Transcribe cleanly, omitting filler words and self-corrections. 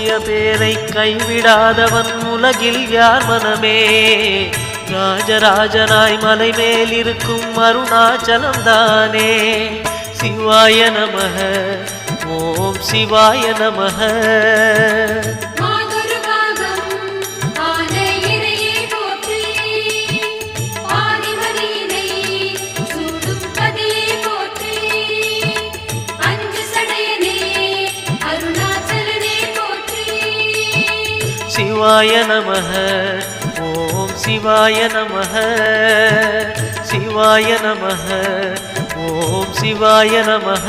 தோன்றிய பேரை கைவிடாதவன் உலகில் யார் மனமே. ராஜராஜனாய் மலை மேல் இருக்கும் அருணாச்சலம் தானே. சிவாய நமஹ ஓம் சிவாய நமஹ. சிவாய நமஹ ஓம் சிவாய நமஹ. சிவாய நமஹ ஓம் சிவாய நமஹ.